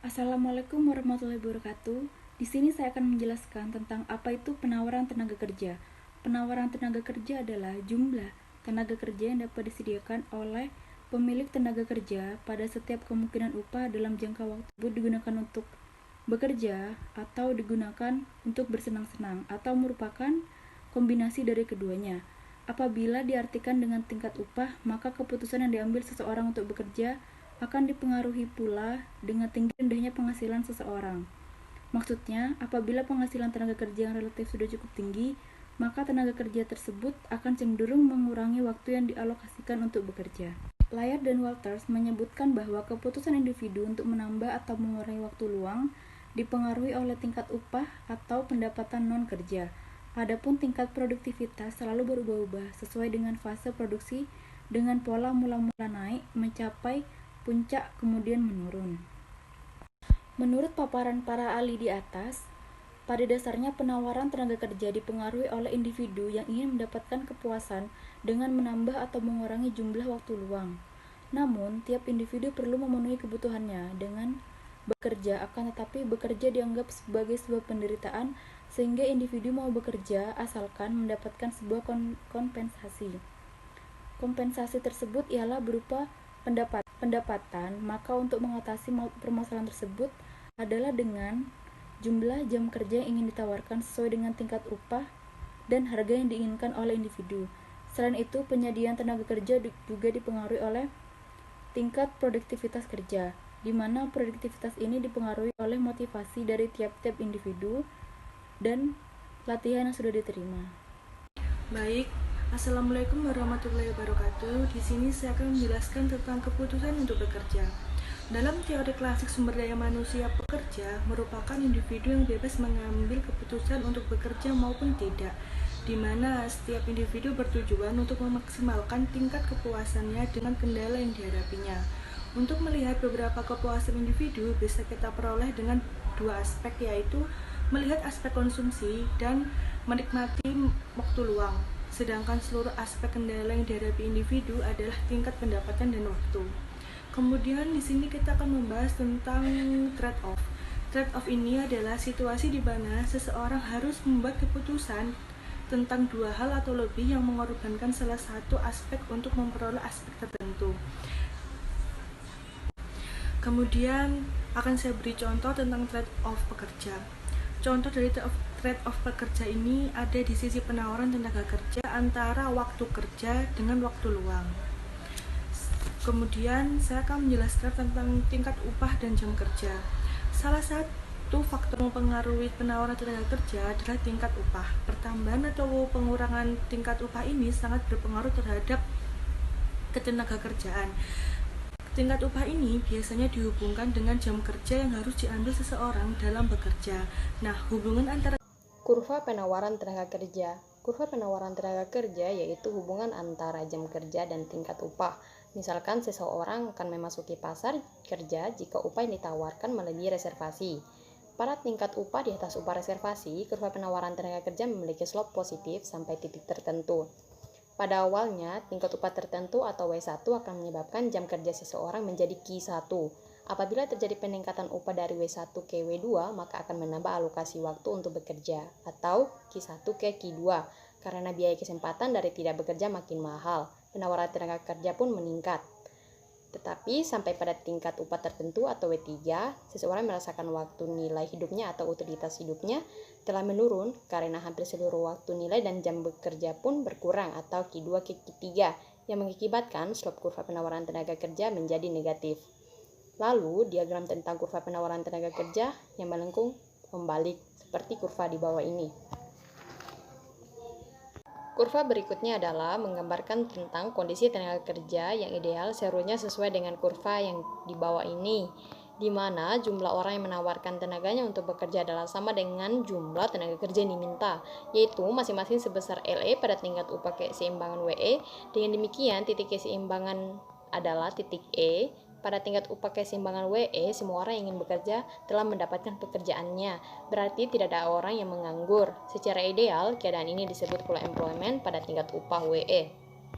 Assalamualaikum warahmatullahi wabarakatuh. Di sini saya akan menjelaskan tentang apa itu penawaran tenaga kerja. Penawaran tenaga kerja adalah jumlah tenaga kerja yang dapat disediakan oleh pemilik tenaga kerja pada setiap kemungkinan upah dalam jangka waktu tersebut digunakan untuk bekerja atau digunakan untuk bersenang-senang atau merupakan kombinasi dari keduanya. Apabila diartikan dengan tingkat upah, maka keputusan yang diambil seseorang untuk bekerja akan dipengaruhi pula dengan tinggi rendahnya penghasilan seseorang. Maksudnya, apabila penghasilan tenaga kerja yang relatif sudah cukup tinggi, maka tenaga kerja tersebut akan cenderung mengurangi waktu yang dialokasikan untuk bekerja. Layard dan Walters menyebutkan bahwa keputusan individu untuk menambah atau mengurangi waktu luang dipengaruhi oleh tingkat upah atau pendapatan non-kerja. Adapun tingkat produktivitas selalu berubah-ubah sesuai dengan fase produksi dengan pola mula-mula naik mencapai puncak kemudian menurun. Menurut paparan para ahli di atas, pada dasarnya penawaran tenaga kerja dipengaruhi oleh individu yang ingin mendapatkan kepuasan dengan menambah atau mengurangi jumlah waktu luang. Namun, tiap individu perlu memenuhi kebutuhannya dengan bekerja, akan tetapi bekerja dianggap sebagai sebuah penderitaan sehingga individu mau bekerja asalkan mendapatkan sebuah kompensasi. Kompensasi tersebut ialah berupa pendapatan, maka untuk mengatasi permasalahan tersebut adalah dengan jumlah jam kerja yang ingin ditawarkan sesuai dengan tingkat upah dan harga yang diinginkan oleh individu. Selain itu, penyediaan tenaga kerja juga dipengaruhi oleh tingkat produktivitas kerja, di mana produktivitas ini dipengaruhi oleh motivasi dari tiap-tiap individu dan latihan yang sudah diterima. Baik, Assalamualaikum warahmatullahi wabarakatuh. Di sini saya akan menjelaskan tentang keputusan untuk bekerja. Dalam teori klasik sumber daya manusia, pekerja merupakan individu yang bebas mengambil keputusan untuk bekerja maupun tidak, di mana setiap individu bertujuan untuk memaksimalkan tingkat kepuasannya dengan kendala yang dihadapinya. Untuk melihat beberapa kepuasan individu bisa kita peroleh dengan dua aspek, yaitu melihat aspek konsumsi dan menikmati waktu luang. Sedangkan seluruh aspek kendala yang dihadapi individu adalah tingkat pendapatan dan waktu. Kemudian di sini kita akan membahas tentang trade-off. Trade-off ini adalah situasi di mana seseorang harus membuat keputusan tentang dua hal atau lebih yang mengorbankan salah satu aspek untuk memperoleh aspek tertentu. Kemudian akan saya beri contoh tentang trade-off pekerja. Contoh dari trade-off pekerja ini ada di sisi penawaran tenaga kerja antara waktu kerja dengan waktu luang. Kemudian saya akan menjelaskan tentang tingkat upah dan jam kerja. Salah satu faktor mempengaruhi penawaran tenaga kerja adalah tingkat upah. Pertambahan atau pengurangan tingkat upah ini sangat berpengaruh terhadap ketenaga kerjaan. Tingkat upah ini biasanya dihubungkan dengan jam kerja yang harus diambil seseorang dalam bekerja. Nah, hubungan antara kurva penawaran tenaga kerja. Kurva penawaran tenaga kerja yaitu hubungan antara jam kerja dan tingkat upah. Misalkan seseorang akan memasuki pasar kerja jika upah yang ditawarkan melebihi reservasi. Pada tingkat upah di atas upah reservasi, kurva penawaran tenaga kerja memiliki slope positif sampai titik tertentu. Pada awalnya, tingkat upah tertentu atau W1 akan menyebabkan jam kerja seseorang menjadi Q1. Apabila terjadi peningkatan upah dari W1 ke W2, maka akan menambah alokasi waktu untuk bekerja, atau Q1 ke Q2. Karena biaya kesempatan dari tidak bekerja makin mahal, penawaran tenaga kerja pun meningkat. Tetapi sampai pada tingkat upah tertentu atau W3, seseorang merasakan waktu nilai hidupnya atau utilitas hidupnya telah menurun karena hampir seluruh waktu nilai dan jam bekerja pun berkurang atau Q2 ke Q3 yang mengakibatkan slope kurva penawaran tenaga kerja menjadi negatif. Lalu diagram tentang kurva penawaran tenaga kerja yang melengkung membalik seperti kurva di bawah ini. Kurva berikutnya adalah menggambarkan tentang kondisi tenaga kerja yang ideal seharusnya sesuai dengan kurva yang di bawah ini, di mana jumlah orang yang menawarkan tenaganya untuk bekerja adalah sama dengan jumlah tenaga kerja yang diminta, yaitu masing-masing sebesar LE pada tingkat upah keseimbangan WE. Dengan demikian, titik keseimbangan adalah titik E. Pada tingkat upah keseimbangan WE, semua orang yang ingin bekerja telah mendapatkan pekerjaannya. Berarti tidak ada orang yang menganggur. Secara ideal, keadaan ini disebut full employment pada tingkat upah WE.